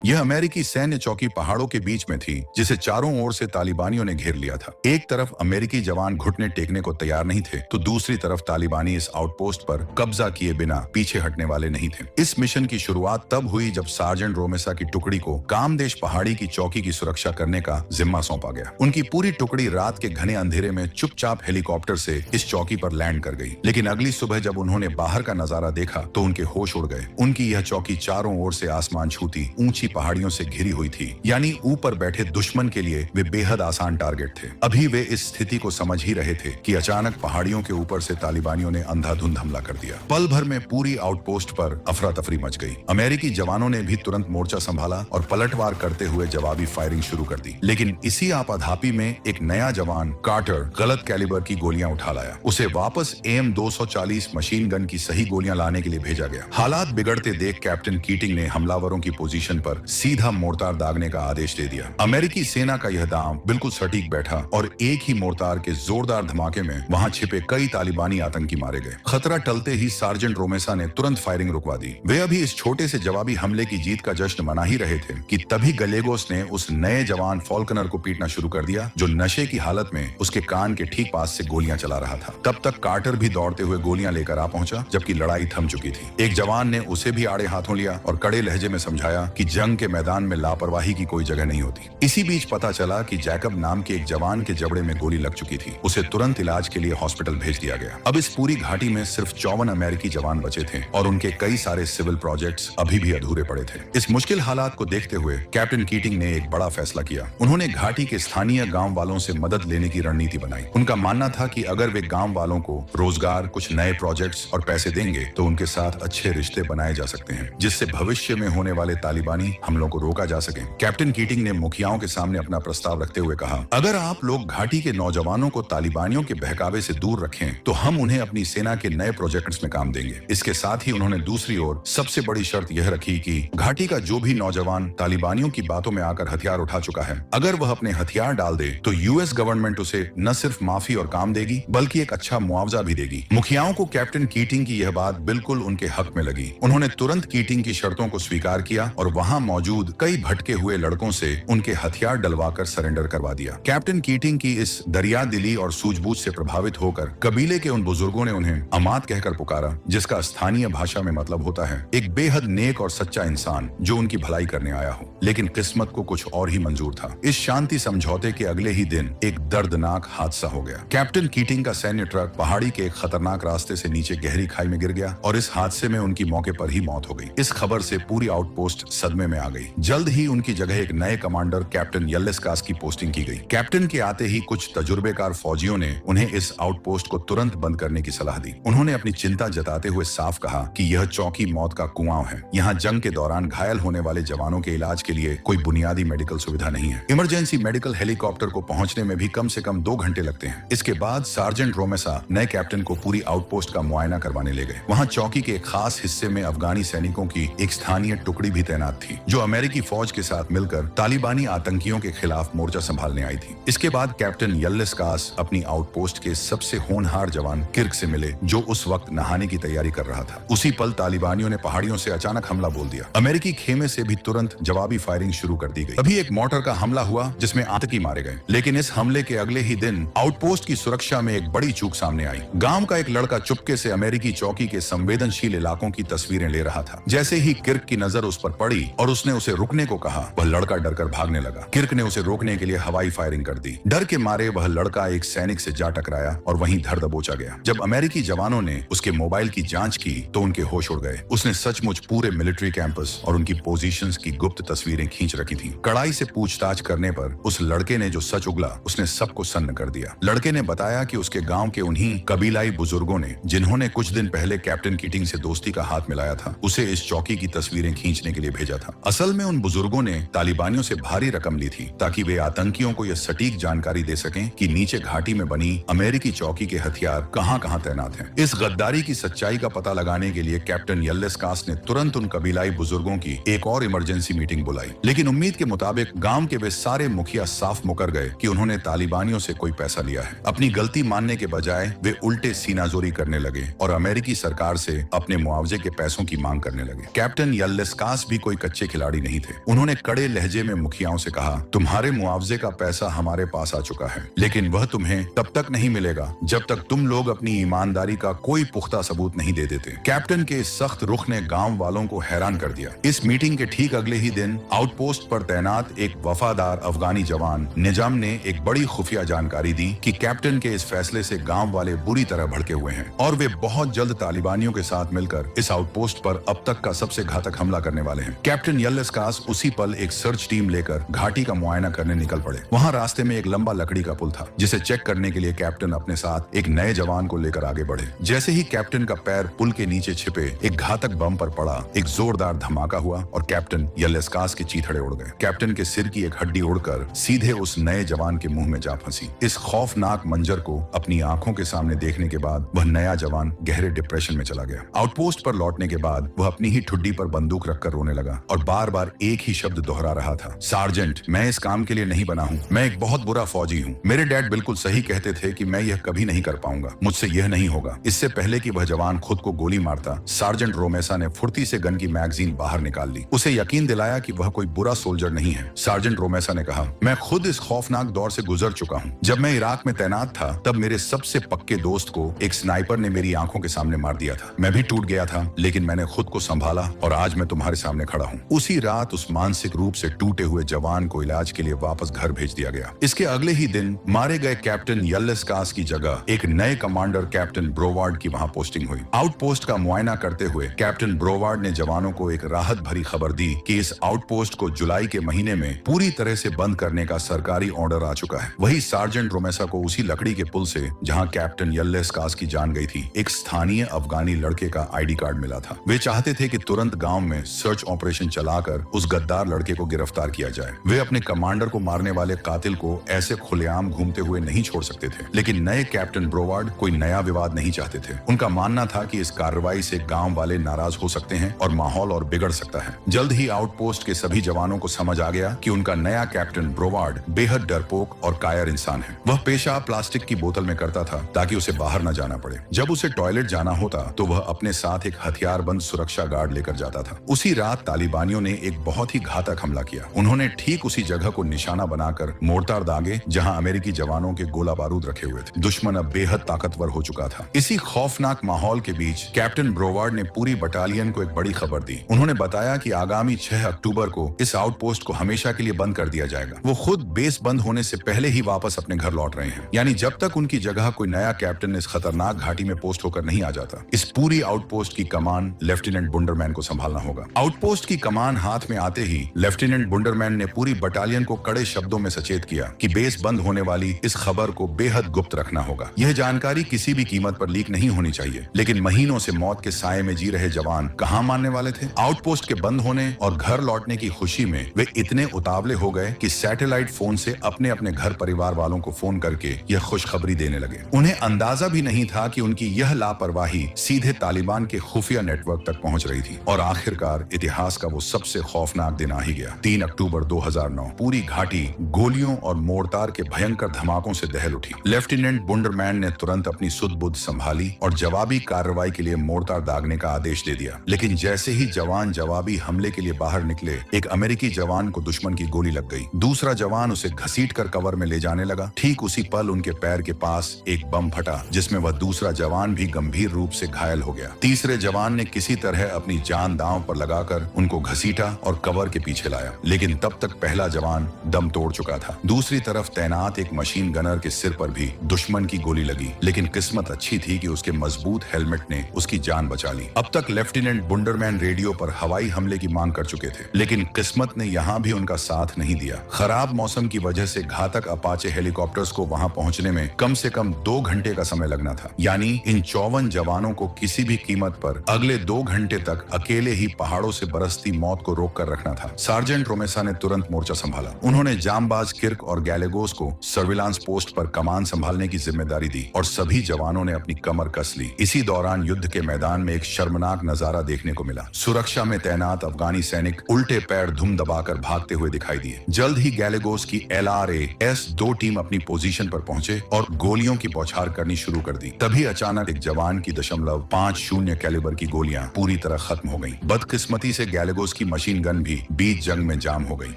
यह अमेरिकी सैन्य चौकी पहाड़ों के बीच में थी, जिसे चारों ओर से तालिबानियों ने घेर लिया था। एक तरफ अमेरिकी जवान घुटने टेकने को तैयार नहीं थे, तो दूसरी तरफ तालिबानी इस आउटपोस्ट पर कब्जा किए बिना पीछे हटने वाले नहीं थे। इस मिशन की शुरुआत तब हुई जब सार्जेंट रोमेसा की टुकड़ी को कामदेश पहाड़ी की चौकी की सुरक्षा करने का जिम्मा सौंपा गया। उनकी पूरी टुकड़ी रात के घने अंधेरे में चुपचाप हेलीकॉप्टर से इस चौकी पर लैंड कर गई। लेकिन अगली सुबह जब उन्होंने बाहर का नजारा देखा तो उनके होश उड़ गए। उनकी यह चौकी चारों ओर से आसमान छूती ऊंची पहाड़ियों से घिरी हुई थी, यानी ऊपर बैठे दुश्मन के लिए वे बेहद आसान टारगेट थे। अभी वे इस स्थिति को समझ ही रहे थे कि अचानक पहाड़ियों के ऊपर से तालिबानियों ने अंधाधुंध हमला कर दिया। पल भर में पूरी आउटपोस्ट पर अफरा तफरी मच गई। अमेरिकी जवानों ने भी तुरंत मोर्चा संभाला और पलटवार करते हुए जवाबी फायरिंग शुरू कर दी। लेकिन इसी आपाधापी में एक नया जवान कार्टर गलत कैलिबर की गोलियां उठा लाया। उसे वापस AM-240 मशीन गन की सही गोलियां लाने के लिए भेजा गया। हालात बिगड़ते देख कैप्टन कीटिंग ने हमलावरों की पोजीशन पर सीधा मोर्टार दागने का आदेश दे दिया। अमेरिकी सेना का यह दांव बिल्कुल सटीक बैठा और एक ही मोर्टार के जोरदार धमाके में वहां छिपे कई तालिबानी आतंकी मारे गए। खतरा टलते ही सार्जेंट रोमेसा ने तुरंत फायरिंग रुकवा दी। वे अभी इस छोटे से जवाबी हमले की जीत का जश्न मना ही रहे थे कि तभी गलेगोस ने उस नए जवान फॉल्कनर को पीटना शुरू कर दिया, जो नशे की हालत में उसके कान के ठीक पास से गोलियां चला रहा था। तब तक कार्टर भी दौड़ते हुए गोलियां लेकर आ पहुंचा, जबकि लड़ाई थम चुकी थी। एक जवान ने उसे भी आड़े हाथों लिया और कड़े लहजे में समझाया कि जंग के मैदान में लापरवाही की कोई जगह नहीं होती। इसी बीच पता चला कि जैकब नाम के एक जवान के जबड़े में गोली लग चुकी थी। उसे तुरंत इलाज के लिए हॉस्पिटल भेज दिया गया। अब इस पूरी घाटी में सिर्फ 54 अमेरिकी जवान बचे थे और उनके कई सारे सिविल प्रोजेक्ट्स अभी भी अधूरे पड़े थे। इस मुश्किल हालात को देखते हुए कैप्टन कीटिंग ने एक बड़ा फैसला किया। उन्होंने घाटी के स्थानीय गांव वालों से मदद लेने की रणनीति बनाई। उनका मानना था कि अगर वे गांव वालों को रोजगार, कुछ नए प्रोजेक्ट्स और पैसे देंगे तो उनके साथ अच्छे रिश्ते बनाए जा सकते हैं, जिससे भविष्य में होने वाले तालिबानी हमलों को रोका जा सके। कैप्टन कीटिंग ने मुखियाओं के सामने अपना प्रस्ताव रखते हुए कहा, अगर आप लोग घाटी के नौजवानों को तालिबानियों के बहकावे से दूर रखें तो हम उन्हें अपनी सेना के नए प्रोजेक्ट्स में काम देंगे। इसके साथ ही उन्होंने दूसरी ओर सबसे बड़ी शर्त यह रखी कि घाटी का जो भी नौजवान तालिबानियों की बातों में आकर हथियार उठा चुका है, अगर वह अपने हथियार डाल दे तो US गवर्नमेंट उसे न सिर्फ माफी और काम देगी बल्कि एक अच्छा मुआवजा भी देगी। मुखियाओं को कैप्टन कीटिंग की यह बात बिल्कुल उनके हक में लगी। उन्होंने तुरंत कीटिंग की शर्तों को स्वीकार किया और वहां मौजूद कई भटके हुए लड़कों से उनके हथियार डलवाकर सरेंडर करवा दिया। कैप्टन कीटिंग की इस दरिया दिली और सूझबूझ से प्रभावित होकर कबीले के उन बुजुर्गों ने उन्हें अमात कहकर पुकारा, जिसका स्थानीय भाषा में मतलब होता है एक बेहद नेक और सच्चा इंसान जो उनकी भलाई करने आया हो। लेकिन किस्मत को कुछ और ही मंजूर था। इस शांति समझौते के अगले ही दिन एक दर्दनाक हादसा हो गया। कैप्टन कीटिंग का सैन्य ट्रक पहाड़ी के एक खतरनाक रास्ते से नीचे गहरी खाई में गिर गया और इस हादसे में उनकी मौके पर ही मौत हो गई। इस खबर से पूरी आउटपोस्ट सदमे में आ गई। जल्द ही उनकी जगह एक नए कमांडर कैप्टन यल्लेस्कास की पोस्टिंग की गई। कैप्टन के आते ही कुछ तजुर्बेकार फौजियों ने उन्हें इस आउटपोस्ट को तुरंत बंद करने की सलाह दी। उन्होंने अपनी चिंता जताते हुए साफ कहा कि यह चौकी मौत का कुआं है। यहाँ जंग के दौरान घायल होने वाले जवानों के इलाज के लिए कोई बुनियादी मेडिकल सुविधा नहीं है। इमरजेंसी मेडिकल हेलीकॉप्टर को पहुंचने में भी कम से कम 2 घंटे लगते हैं। इसके बाद सार्जेंट रोमेसा नए कैप्टन को पूरी आउटपोस्ट का मुआयना करवाने ले गए। वहाँ चौकी के एक खास हिस्से में अफगानी सैनिकों की एक स्थानीय टुकड़ी भी तैनात थी, जो अमेरिकी फौज के साथ मिलकर तालिबानी आतंकियों के खिलाफ मोर्चा संभालने आई थी। इसके बाद कैप्टन यल्लेस्कास अपनी आउटपोस्ट के सबसे होनहार जवान किर्क से मिले, जो उस वक्त नहाने की तैयारी कर रहा था। उसी पल तालिबानियों ने पहाड़ियों से अचानक हमला बोल दिया। अमेरिकी खेमे से भी तुरंत जवाबी फायरिंग शुरू कर दी गई। अभी एक मोर्टार का हमला हुआ जिसमें आतंकी मारे गए। लेकिन इस हमले के अगले ही दिन आउटपोस्ट की सुरक्षा में एक बड़ी चूक सामने आई। गांव का एक लड़का चुपके से अमेरिकी चौकी के संवेदनशील इलाकों की तस्वीरें ले रहा था। जैसे ही किर्क की नजर उस पर पड़ी और उसने उसे रुकने को कहा, वह लड़का डरकर भागने लगा। किर्क ने उसे रोकने के लिए हवाई फायरिंग कर दी। डर के मारे वह लड़का एक सैनिक से जा टकराया और वहीं धर दबोचा गया। जब अमेरिकी जवानों ने उसके मोबाइल की जांच की तो उनके होश उड़ गए। उसने सचमुच पूरे मिलिट्री कैंपस और उनकी पोजीशंस की गुप्त तस्वीरें खींच रखी थी। कड़ाई से पूछताछ करने पर उस लड़के ने जो सच उगला, उसने सबको सन्न कर दिया। लड़के ने बताया कि उसके गांव के उन्हीं कबीलाई बुजुर्गों ने, जिन्होंने कुछ दिन पहले कैप्टन कीटिंग से दोस्ती का हाथ मिलाया था, उसे इस चौकी की तस्वीरें खींचने के लिए भेजा था। असल में उन बुजुर्गों ने तालिबानियों से भारी रकम ली थी ताकि वे आतंकियों को यह सटीक जानकारी दे सकें कि नीचे घाटी में बनी अमेरिकी चौकी के हथियार कहां-कहां तैनात हैं। इस गद्दारी की सच्चाई का पता लगाने के लिए कैप्टन यल्लेस्कास ने तुरंत उन कबीलाई बुजुर्गों की एक और इमरजेंसी मीटिंग बुलाई। लेकिन उम्मीद के मुताबिक गांव के वे सारे मुखिया साफ मुकर गए कि उन्होंने तालिबानियों से कोई पैसा लिया है। अपनी गलती मानने के बजाय वे उल्टे सीनाजोरी करने लगे और अमेरिकी सरकार से अपने मुआवजे के पैसों की मांग करने लगे। कैप्टन यल्लेस्कास भी कोई कच्चे खिलाड़ी नहीं थे। उन्होंने कड़े लहजे में मुखियाओं से कहा, तुम्हारे मुआवजे का पैसा हमारे पास आ चुका है, लेकिन वह तुम्हें तब तक नहीं मिलेगा जब तक तुम लोग अपनी ईमानदारी का कोई पुख्ता सबूत नहीं दे देते। कैप्टन के इस सख्त रुख ने गांव वालों को हैरान कर दिया। इस मीटिंग के ठीक अगले ही दिन आउटपोस्ट पर तैनात एक वफादार अफगानी जवान निजाम ने एक बड़ी खुफिया जानकारी दी कि कैप्टन के इस फैसले से गांव वाले बुरी तरह भड़के हुए हैं और वे बहुत जल्द तालिबानियों के साथ मिलकर इस आउटपोस्ट पर अब तक का सबसे घातक हमला करने वाले हैं। कैप्टन यल्लस्कास उसी पल एक सर्च टीम लेकर घाटी का मुआयना करने निकल पड़े। वहाँ रास्ते में एक लंबा लकड़ी का पुल था जिसे चेक करने के लिए कैप्टन अपने साथ एक नए जवान को लेकर आगे बढ़े। जैसे ही कैप्टन का पैर पुल के नीचे छिपे एक घातक बम पर पड़ा, एक जोरदार धमाका हुआ और कैप्टन यल्लस्कास के चीथड़े उड़ गए। कैप्टन के सिर की एक हड्डी उड़कर सीधे उस नए जवान के मुंह में जा फंसी। इस खौफनाक मंजर को अपनी आंखों के सामने देखने के बाद वह नया जवान गहरे डिप्रेशन में चला गया। आउटपोस्ट पर लौटने के बाद वह अपनी ही ठुड्डी पर बंदूक रखकर रोने लगा और बार बार एक ही शब्द दोहरा रहा था, सार्जेंट, मैं इस काम के लिए नहीं बना हूँ। मैं एक बहुत बुरा फौजी हूँ। मेरे डैड बिल्कुल सही कहते थे कि मैं यह कभी नहीं कर पाऊंगा। मुझसे यह नहीं होगा। इससे पहले कि वह जवान खुद को गोली मारता, सार्जेंट रोमेसा ने फुर्ती से गन की मैगजीन बाहर निकाल ली। उसे यकीन दिलाया कि वह कोई बुरा सोल्जर नहीं है। सार्जेंट रोमेसा ने कहा, मैं खुद इस खौफनाक दौर से गुजर चुका हूँ। जब मैं इराक में तैनात था तब मेरे सबसे पक्के दोस्त को एक स्नाइपर ने मेरी आंखों के सामने मार दिया था। मैं भी टूट गया था, लेकिन मैंने खुद को संभाला और आज मैं तुम्हारे सामने खड़ा हूँ। उसी रात उस मानसिक रूप से टूटे हुए जवान को इलाज के लिए वापस घर भेज दिया गया। इसके अगले ही दिन मारे गए कैप्टन यल्लस्कास की जगह एक नए कमांडर कैप्टन ब्रोवार्ड की वहां पोस्टिंग हुई। आउटपोस्ट का मुआयना करते हुए कैप्टन ब्रोवार्ड ने जवानों को एक राहत भरी खबर दी कि इस आउटपोस्ट को जुलाई के महीने में पूरी तरह से बंद करने का सरकारी ऑर्डर आ चुका है। वही सार्जेंट रोमेसा को उसी लकड़ी के पुल से जहां कैप्टन यल्लस्कास की जान गई थी, एक स्थानीय अफगानी लड़के का आईडी कार्ड मिला था। वे चाहते थे कि तुरंत गांव में सर्च ऑपरेशन चलाकर उस गद्दार लड़के को गिरफ्तार किया जाए। वे अपने कमांडर को मारने वाले कातिल को ऐसे खुलेआम घूमते हुए नहीं छोड़ सकते थे, लेकिन नए कैप्टन ब्रोवार्ड कोई नया विवाद नहीं चाहते थे। उनका मानना था कि इस कार्रवाई से गांव वाले नाराज हो सकते हैं और माहौल और बिगड़ सकता है। जल्द ही आउटपोस्ट के सभी जवानों को समझ आ गया कि उनका नया कैप्टन ब्रोवार्ड बेहद डरपोक और कायर इंसान है। वह पेशाब प्लास्टिक की बोतल में करता था ताकि उसे बाहर न जाना पड़े। जब उसे टॉयलेट जाना होता तो वह अपने साथ एक हथियारबंद सुरक्षा गार्ड लेकर जाता था। उसी रात तालिबानियों ने एक बहुत ही घातक हमला किया। उन्होंने ठीक उसी जगह को निशाना बनाकर मोर्टार दागे जहां अमेरिकी जवानों के गोला बारूद रखे हुए थे। दुश्मन अब बेहद ताकतवर हो चुका था। इसी खौफनाक माहौल के बीच कैप्टन ब्रोवार्ड ने पूरी बटालियन को एक बड़ी खबर दी। उन्होंने बताया कि आगामी 6 अक्टूबर को इस आउटपोस्ट को हमेशा के लिए बंद कर दिया जाएगा। वो खुद बेस बंद होने से पहले ही वापस अपने घर लौट रहे हैं, यानी जब तक उनकी जगह कोई नया कैप्टन इस खतरनाक घाटी में पोस्ट होकर नहीं आ जाता। इस पूरी आउटपोस्ट की कमान लेफ्टिनेंट बुंडरमैन को संभालना होगा। आउटपोस्ट की कमान हाथ में आते ही लेफ्टिनेंट बुंडरमैन ने पूरी बटालियन को कड़े शब्दों में सचेत किया कि बेस बंद होने वाली इस खबर को बेहद गुप्त रखना होगा। यह जानकारी किसी भी कीमत पर लीक नहीं होनी चाहिए। लेकिन महीनों से मौत के साये में जी रहे जवान कहां मानने वाले थे। आउटपोस्ट के बंद होने और घर लौटने की खुशी में वे इतने उतावले हो गए कि सैटेलाइट फोन से अपने अपने घर परिवार वालों को फोन करके यह खुशखबरी देने लगे। उन्हें अंदाजा भी नहीं था कि उनकी यह लापरवाही सीधे तालिबान के खुफिया नेटवर्क तक पहुंच रही थी और आखिरकार इतिहास का वो सबसे खौफनाक दिन आ ही गया। 3 अक्टूबर 2009 पूरी घाटी गोलियों और मोर्टार के भयंकर धमाकों से दहल उठी। लेफ्टिनेंट बुंडरमैन ने तुरंत अपनी सुध-बुध संभाली और जवाबी कार्रवाई के लिए मोर्टार दागने का आदेश दे दिया। लेकिन जैसे ही जवान जवाबी हमले के लिए बाहर निकले, एक अमेरिकी जवान को दुश्मन की गोली लग गई। दूसरा जवान उसे घसीटकर कवर में ले जाने लगा। ठीक उसी पल उनके पैर के पास एक बम फटा जिसमें वह दूसरा जवान भी गंभीर रूप से घायल हो गया। तीसरे जवान ने किसी तरह अपनी जान दांव पर लगाकर उनको घसीटा और कवर के पीछे लाया, लेकिन तब तक पहला जवान दम तोड़ चुका था। दूसरी तरफ तैनात एक मशीन गनर के सिर पर भी दुश्मन की गोली लगी, लेकिन किस्मत अच्छी थी कि उसके मजबूत हेलमेट ने उसकी जान बचा ली। अब तक लेफ्टिनेंट बुंडरमैन रेडियो पर हवाई हमले की मांग कर चुके थे, लेकिन किस्मत ने यहाँ भी उनका साथ नहीं दिया। खराब मौसम की वजह से घातक अपाचे हेलीकॉप्टर्स को वहां पहुंचने में कम से कम 2 घंटे का समय लगना था। यानी इन 54 जवानों को किसी भी कीमत पर अगले 2 घंटे तक अकेले ही पहाड़ों से बरसती मौत को रोक कर रखना था। सार्जेंट रोमेसा ने तुरंत मोर्चा संभाला। उन्होंने जामबाज किर्क और गैलेगोस को सर्विलांस पोस्ट पर कमान संभालने की जिम्मेदारी दी और सभी जवानों ने अपनी कमर कस ली। इसी दौरान युद्ध के मैदान में एक शर्मनाक नजारा देखने को मिला। सुरक्षा में तैनात अफगानी सैनिक उल्टे पैर धुम दबाकर भागते हुए दिखाई दिए। जल्द ही गैलेगोस की LRA-S2 टीम अपनी पोजीशन पर पहुंचे और गोलियों की बौछार करनी शुरू कर दी। तभी अचानक एक जवान की .50 कैलिबर की गोलियां पूरी तरह खत्म हो गईं। बदकिस्मती से गैलेगोस की मशीन गन भी बीच जंग में जाम हो गई।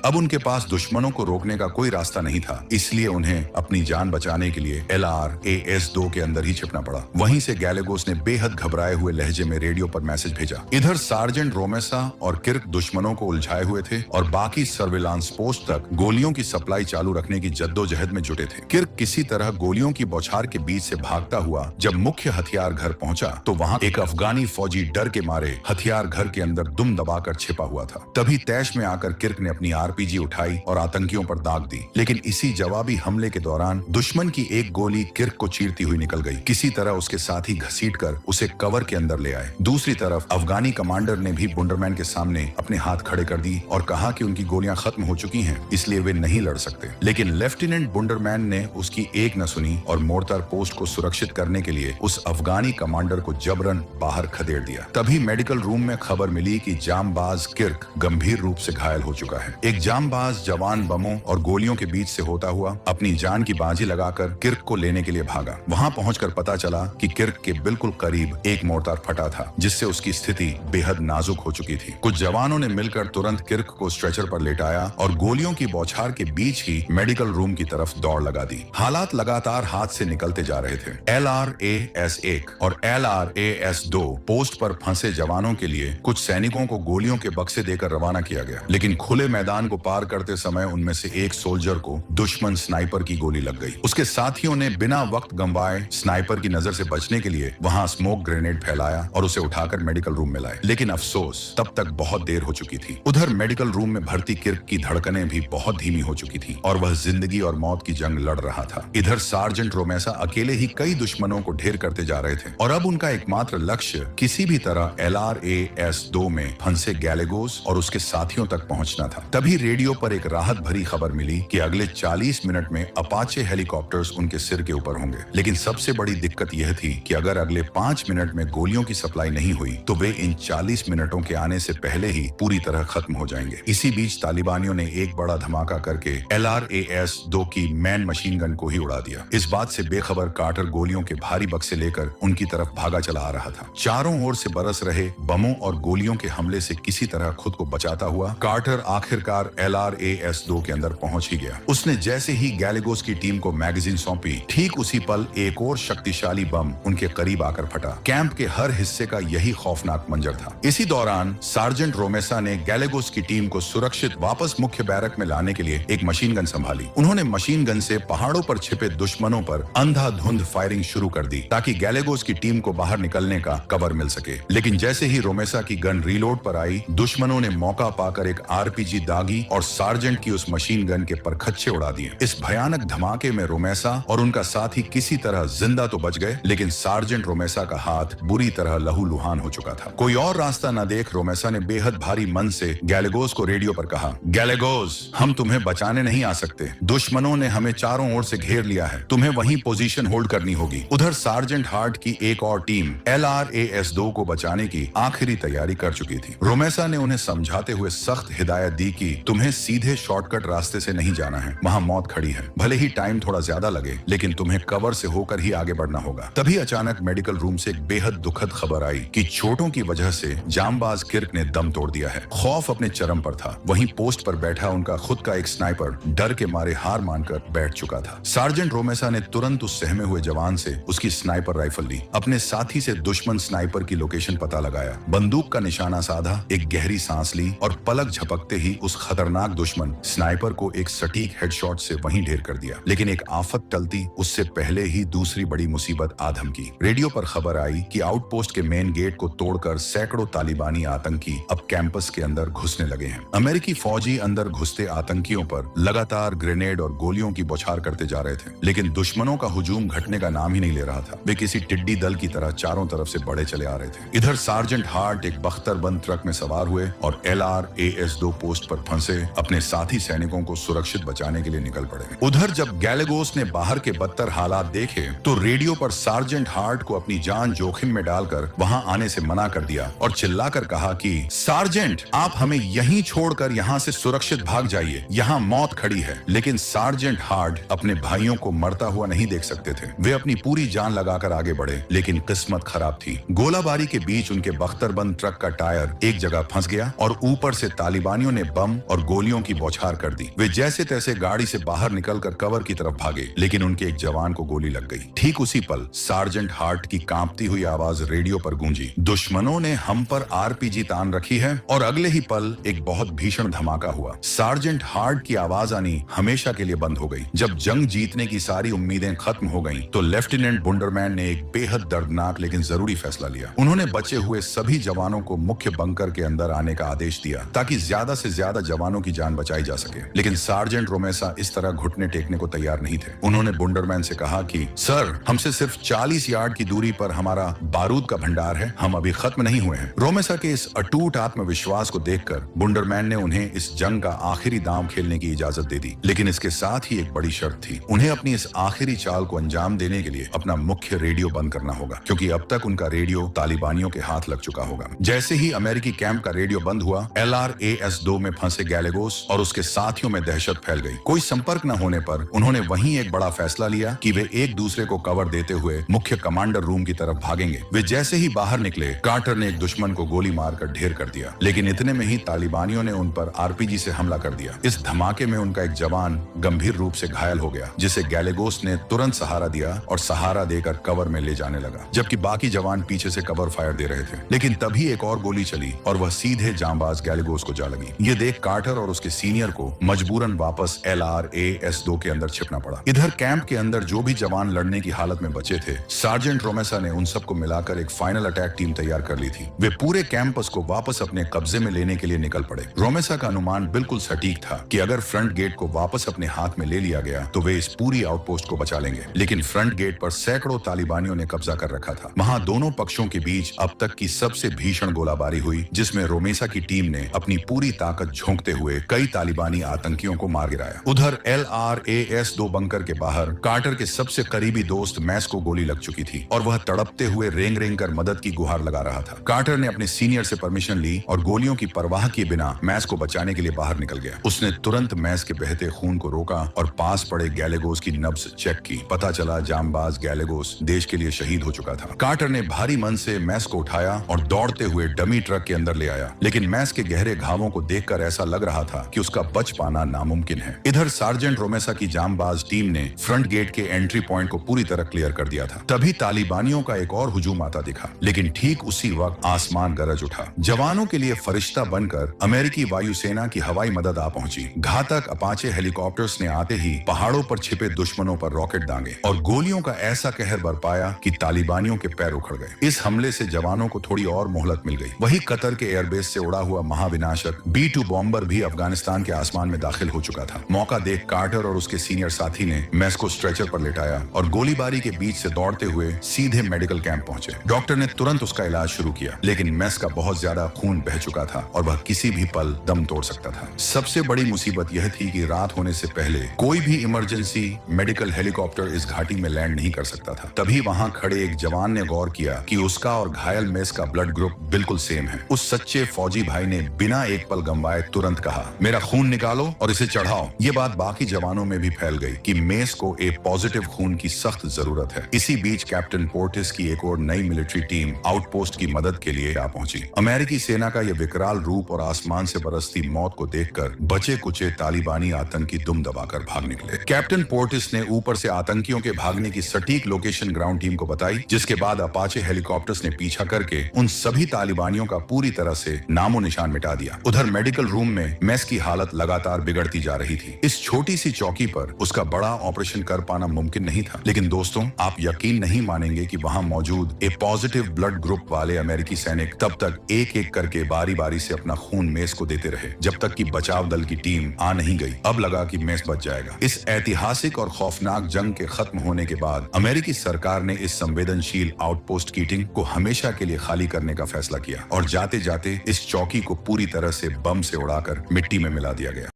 अब उनके पास दुश्मनों को रोकने का कोई रास्ता नहीं था, इसलिए उन्हें अपनी जान बचाने के लिए LRAS-2 के अंदर ही छिपना पड़ा। वहीं से गैलेगोस ने बेहद घबराए हुए लहजे में रेडियो पर मैसेज भेजा। इधर सार्जेंट रोमेसा और किर्क दुश्मनों को उलझाए हुए थे और बाकी सर्विलांस पोस्ट तक गोलियों की सप्लाई चालू रखने की जद्दोजहद में जुटे थे। किर्क किसी तरह गोलियों की बौछार के बीच से भागता हुआ जब मुख्य हथियार घर पहुंचा तो वहां एक अफगानी फौजी डर के मारे हथियार घर के अंदर दुम दबाकर छिपा हुआ था। तभी तैश में आकर किर्क ने अपनी RPG उठाई और आतंकियों पर दाग दी, लेकिन इसी जवाबी हमले के दौरान दुश्मन की एक गोली किर्क को चीरती हुई निकल गई। किसी तरह उसके साथी घसीटकर उसे कवर के अंदर ले आए। दूसरी तरफ अफगानी कमांडर ने भी बुंडरमैन के सामने अपने हाथ खड़े कर दी और कहा कि उनकी गोलियां खत्म हो चुकी हैं, इसलिए वे नहीं लड़ सकते। लेकिन लेफ्टिनेंट बुंडरमैन ने उसकी एक न सुनी और मोर्टार पोस्ट को सुरक्षित करने के लिए उस अफगानी कमांडर को जबरन बाहर खदेड़ दिया। तभी मेडिकल रूम में खबर मिली कि जामबाज किर्क गंभीर रूप से घायल हो चुका है। एक जामबाज जवान बमों और गोलियों के बीच से होता हुआ अपनी जान की बाजी लगाकर किर्क को लेने के लिए भागा। वहां पहुंचकर पता चला कि किर्क के बिल्कुल करीब एक मोर्टार फटा था, जिससे उसकी स्थिति बेहद नाजुक हो चुकी थी। कुछ जवानों ने मिलकर तुरंत किर्क को स्ट्रेचर पर लेटाया और गोलियों की बौछार के बीच ही मेडिकल रूम की तरफ दौड़ लगा दी। हालात लगातार हाथ से निकलते जा रहे थे। LRAS-1 और LRAS-2 पोस्ट पर फंसे जवानों के लिए कुछ सैनिकों को गोलियों के बक्से देकर रवाना किया गया, लेकिन खुले मैदान को पार करते समय उनमें से एक सोल्जर को दुश्मन स्नाइपर की गोली लग गई। उसके साथियों ने बिना वक्त गंवाए स्नाइपर की नजर से बचने के लिए वहां स्मोक ग्रेनेड फैलाया और उसे उठाकर मेडिकल रूम में लाए, लेकिन अफसोस तब तक बहुत देर हो चुकी थी। उधर मेडिकल रूम में भर्ती किर्क की धड़कनें भी बहुत धीमी हो चुकी थी और वह जिंदगी और मौत की जंग लड़ रहा था। इधर सार्जेंट रोमेसा अकेले ही कई दुश्मनों को ढेर करते जा रहे थे और अब उनका एकमात्र लक्ष्य किसी भी तरह LRAS-2 में फंसे गैलेगोस और उसके साथियों तक पहुंचना था। तभी रेडियो पर एक राहत भरी खबर मिली कि अगले 40 मिनट में अपाचे हेलीकॉप्टर्स उनके सिर के ऊपर होंगे। लेकिन सबसे बड़ी दिक्कत यह थी कि अगर अगले 5 मिनट में गोलियों की सप्लाई नहीं हुई तो वे इन 40 मिनटों के आने से पहले ही पूरी तरह खत्म हो जाएंगे। इसी बीच तालिबानियों ने एक बड़ा धमाका करके LRAS-2 की मैन मशीन गन को ही उड़ा दिया। इस बात से बेखबर कार्टर गोलियों के भारी बक्से लेकर उनकी तरफ भागा चला आ रहा था। चारों ओर से बरस रहे बमों और गोलियों के हमले से किसी तरह खुद को बचाता हुआ कार्टर आखिरकार LRAS-2 के अंदर पहुंच ही गया। उसने जैसे ही गैलेगोस की टीम को मैगजीन सौंपी, ठीक उसी पल एक और शक्तिशाली बम उनके करीब आकर फटा। कैंप के हर हिस्से का यही खौफनाक मंजर था। इसी दौरान सार्जेंट रोमेसा ने गैलेगोस की टीम को सुरक्षित वापस मुख्य बैरक में लाने के लिए एक मशीन गन संभाली। उन्होंने मशीन गन से पहाड़ों पर छिपे दुश्मनों पर अंधाधुंध फायरिंग शुरू कर दी ताकि गैलेगोस की टीम को बाहर निकलने का कवर मिल सके। लेकिन जैसे ही रोमेसा की गन रीलोड पर आई, दुश्मनों ने मौका पाकर एक RPG दागी और सार्जेंट की उस मशीन गन के परखच्चे उड़ा दिए। इस भयानक धमाके में रोमेसा और उनका साथी किसी तरह जिंदा तो बच गए, लेकिन सार्जेंट रोमेसा का हाथ बुरी तरह लहूलुहान हो चुका था। कोई और रास्ता न देख रोमेसा ने बेहद भारी मन से गैलेगोस को रेडियो पर कहा, गैलेगोस, हम तुम्हें बचाने नहीं आ सकते। दुश्मनों ने हमें चारों ओर से घेर लिया है, तुम्हें वहीं पोजीशन होल्ड करनी होगी। उधर सार्जेंट हार्ट की एक और टीम LRAS-2 को बचाने की आखिरी तैयारी कर चुकी थी। रोमेसा ने उन्हें समझाते हुए सख्त हिदायत दी कि तुम्हें सीधे शॉर्टकट रास्ते से नहीं जाना है, वहां मौत खड़ी है। भले ही टाइम थोड़ा ज्यादा लगे, लेकिन तुम्हें कवर से होकर ही आगे बढ़ना होगा। तभी अचानक मेडिकल रूम से एक बेहद दुखद खबर आई कि चोटों की वजह से जामबाज किर्क ने दम तोड़ दिया है। खौफ अपने चरम पर था। वहीं पोस्ट पर बैठा उनका खुद का एक स्नाइपर डर के मारे हार मानकर बैठ चुका था। सार्जेंट रोमेसा ने तुरंत उस सहमे हुए जवान से उसकी स्नाइपर राइफल ली, अपने साथी से दुश्मन स्नाइपर की लोकेशन पता लगाया, बंदूक का निशाना साधा, एक गहरी सांस ली और पलक झपकते ही उस खतरनाक दुश्मन स्नाइपर को एक सटीक हेडशॉट से वहीं ढेर कर दिया। लेकिन एक आफत टलती उससे पहले ही दूसरी बड़ी मुसीबत आ धमकी। रेडियो पर खबर आई कि आउटपोस्ट के मेन गेट को तोड़कर सैकड़ों तालिबानी आतंकी अब कैंपस के अंदर घुसने लगे हैं। अमेरिकी फौजी अंदर घुसते आतंकियों पर लगातार ग्रेनेड और गोलियों की बौछार करते जा रहे थे, लेकिन दुश्मनों का हुजूम घटने का नाम ही नहीं ले रहा था। वे किसी टिड्डी दल की तरह चारों तरफ से बढ़े चले आ रहे थे। इधर सार्जेंट हार्ट एक बख्तरबंद ट्रक में सवार हुए और LRAS-2 पोस्ट पर फंसे अपने साथी सैनिकों को सुरक्षित बचाने के लिए निकल पड़े। उधर जब गैलेगोस ने बाहर के बदतर हालात देखे तो रेडियो पर सार्जेंट हार्ट को अपनी जान जोखिम में डालकर वहां आने से मना कर दिया और चिल्लाकर कहा कि सार्जेंट, आप हमें यहीं छोड़कर यहां से सुरक्षित भाग जाइए, यहां मौत खड़ी है। लेकिन सार्जेंट हार्ट अपने भाइयों को मरता हुआ नहीं देख सकते थे। वे अपनी पूरी जान लगाकर आगे बढ़े, लेकिन किस्मत खराब थी। गोलाबारी के बीच उनके बख्तरबंद ट्रक का टायर एक जगह फंस गया और ऊपर से तालिबानियों ने बम और गोलियों की बौछार कर दी। वे जैसे तैसे गाड़ी से बाहर निकलकर कवर की तरफ भागे, लेकिन उनके एक जवान को गोली लग गई। ठीक उसी पल सार्जेंट हार्ट की कांपती हुई आवाज रेडियो पर गूंजी, दुश्मनों ने हम पर आरपीजी तान रखी है। और अगले ही पल एक बहुत भीषण धमाका हुआ। सार्जेंट हार्ट की आवाज आनी हमेशा के लिए बंद हो गई। जब जंग जीतने की सारी उम्मीदें खत्म हो गईं, तो लेफ्टिनेंट बुंडरमैन ने एक बेहद दर्दनाक लेकिन जरूरी फैसला लिया। उन्होंने बचे हुए सभी जवानों को मुख्य बंकर के अंदर आने का आदेश दिया ताकि ज्यादा से ज्यादा जवानों की जान बचाई जा सके। लेकिन सार्जेंट रोमेसा इस तरह घुटने टेकने को तैयार नहीं थे। उन्होंने बुंडरमैन से कहा कि सर, हमसे सिर्फ 40 यार्ड की दूरी पर हमारा बारूद का भंडार है, हम अभी खत्म नहीं हुए हैं। रोमेसा के इस अटूट आत्मविश्वास को देखकर बुंडरमैन ने उन्हें इस जंग का आखिरी दांव खेलने की इजाजत दे दी। लेकिन इसके साथ ही एक बड़ी शर्त थी, उन्हें अपनी इस आखिरी चाल को अंजाम देने के लिए अपना मुख्य रेडियो बंद करना होगा, क्योंकि अब तक उनका रेडियो तालिबानियों के हाथ लग चुका होगा। जैसे ही अमेरिकी कैंप का रेडियो बंद हुआ, LRAS-2 में फंसे गैलेगोस और उसके साथियों में दहशत फैल गई। कोई संपर्क न होने पर उन्होंने वहीं एक बड़ा फैसला लिया कि वे एक दूसरे को कवर देते हुए मुख्य कमांडर रूम की तरफ भागेंगे। वे जैसे ही बाहर निकले, कार्टर ने एक दुश्मन को गोली मारकर ढेर कर दिया। लेकिन इतने में ही तालिबानियों ने उन पर आरपीजी से हमला कर दिया। इस धमाके में उनका एक जवान गंभीर रूप से घायल हो गया, जिसे गैलेगोस ने तुरंत सहारा दिया और सहारा देकर कवर में ले जाने लगा, जबकि बाकी जवान पीछे से कवर फायर दे रहे थे। लेकिन तभी एक और गोली चली और वह सीधे जांबाज गैलेगोस को जा लगी। ये देख कार्टर और उसके सीनियर को मजबूरन वापस LRAS-2 के अंदर छिपना पड़ा। इधर कैंप के अंदर जो भी जवान लड़ने की हालत में बचे थे, सार्जेंट रोमेसा ने उन सबको मिलाकर एक फाइनल अटैक टीम तैयार कर ली थी। वे पूरे कैंपस को वापस अपने कब्जे में लेने के लिए निकल पड़े। रोमेसा का अनुमान बिल्कुल सटीक था कि अगर फ्रंट गेट को वापस अपने हाथ में ले लिया गया तो वे इस पूरी आउटपोस्ट को बचा लेंगे। लेकिन फ्रंट गेट पर सैकड़ों तालिबानियों ने कब्जा कर रखा था। वहां दोनों पक्षों के बीच अब तक की सबसे भीषण गोलाबारी हुई, जिसमें रोमेसा की टीम ने अपनी पूरी ताकत झोंकते हुए कई तालिबानी आतंकियों को मार गिराया। उधर LRAS-2 बंकर के बाहर कार्टर के सबसे करीबी दोस्त मैस को गोली लग चुकी थी और वह तड़पते हुए रेंग रेंग कर मदद की गुहार लगा रहा था। कार्टर ने अपने सीनियर से परमिशन ली और गोलियों की परवाह किए बिना मैस को बचाने के लिए बाहर निकल गया। उसने तुरंत मैस के बहते खून को रोका और पास पड़े गैलेगोस की नब्ज चेक की। पता चला जांबाज गैलेगोस देश के लिए शहीद हो चुका था। कार्टर ने भारी मन से मैस को उठाया और दौड़ते हुए डमी ट्रक के अंदर ले आया। लेकिन मैस के गहरे घावों को देखकर ऐसा लग रहा था कि उसका बच पाना नामुमकिन है। इधर सार्जेंट रोमेसा की जांबाज टीम ने फ्रंट गेट के एंट्री पॉइंट को पूरी तरह क्लियर कर दिया था। तभी तालिबानियों का एक और हुजूम आता दिखा, लेकिन ठीक उसी वक्त आसमान गरज उठा। जवानों के लिए फरिश्ता बनकर अमेरिकी वायुसेना की हवाई मदद आ पहुंची। घातक अपाचे हेलीकॉप्टर्स ने आते ही पहाड़ों पर छिपे दुश्मनों पर रॉकेट दागे और गोलियों का ऐसा कहर बरपाया कि तालिबानियों के पैर उखड़ गए। इस हमले से जवानों को थोड़ी और मोहलत मिल गई। वही कतर के एयरबेस से उड़ा हुआ महाविनाशक B-2 बॉम्बर भी अफगानिस्तान के आसमान में दाखिल हो चुका था। मौका देख कार्टर और उसके सीनियर साथी ने मैस को स्ट्रेचर पर लेटाया और गोलीबारी के बीच से दौड़ते हुए सीधे मेडिकल कैंप पहुंचे। डॉक्टर ने तुरंत उसका इलाज शुरू किया, लेकिन मैस का बहुत ज्यादा खून बह चुका था और वह किसी भी पल दम तोड़ सकता था। सबसे बड़ी मुसीबत यह थी कि रात होने से पहले कोई भी इमरजेंसी मेडिकल हेलीकॉप्टर इस घाटी में लैंड नहीं कर सकता था। तभी वहां खड़े एक जवान ने गौर किया कि उसका और घायल मैस का ब्लड ग्रुप बिल्कुल सेम है। उस सच्चे फौजी भाई ने बिना एक पल गंवाए तुरंत कहा, मेरा खून निकालो और इसे चढ़ाओ। ये बात बाकी जवानों में भी फैल गई कि मेस को एक पॉजिटिव खून की सख्त जरूरत है। इसी बीच कैप्टन पोर्टिस की एक और नई मिलिट्री टीम आउटपोस्ट की मदद के लिए आ पहुंची। अमेरिकी सेना का यह विकराल रूप और आसमान से बरसती मौत को देखकर बचे कुचे तालिबानी आतंकी दुम दबाकर भाग निकले। कैप्टन पोर्टिस ने ऊपर से आतंकियों के भागने की सटीक लोकेशन ग्राउंड टीम को बताई, जिसके बाद अपाचे हेलीकॉप्टर्स ने पीछा करके उन सभी तालिबानियों का पूरी तरह से नामो निशान मिटा दिया। उधर मेडिकल रूम में मैस की हालत लगातार बिगड़ती जा रही थी। इस छोटी सी चौकी पर उसका बड़ा ऑपरेशन कर पाना मुमकिन नहीं था। लेकिन दोस्तों, आप यकीन नहीं मानेंगे कि वहां मौजूद एक पॉजिटिव ब्लड ग्रुप वाले अमेरिकी सैनिक तब तक एक एक करके बारी बारी से अपना खून मेस को देते रहे, जब तक कि बचाव दल की टीम आ नहीं गई। अब लगा कि मेस बच जाएगा। इस ऐतिहासिक और खौफनाक जंग के खत्म होने के बाद अमेरिकी सरकार ने इस संवेदनशील आउटपोस्ट कीटिंग को हमेशा के लिए खाली करने का फैसला किया और जाते जाते इस चौकी को पूरी तरह से बम से उड़ाकर मिट्टी में मिला दिया गया।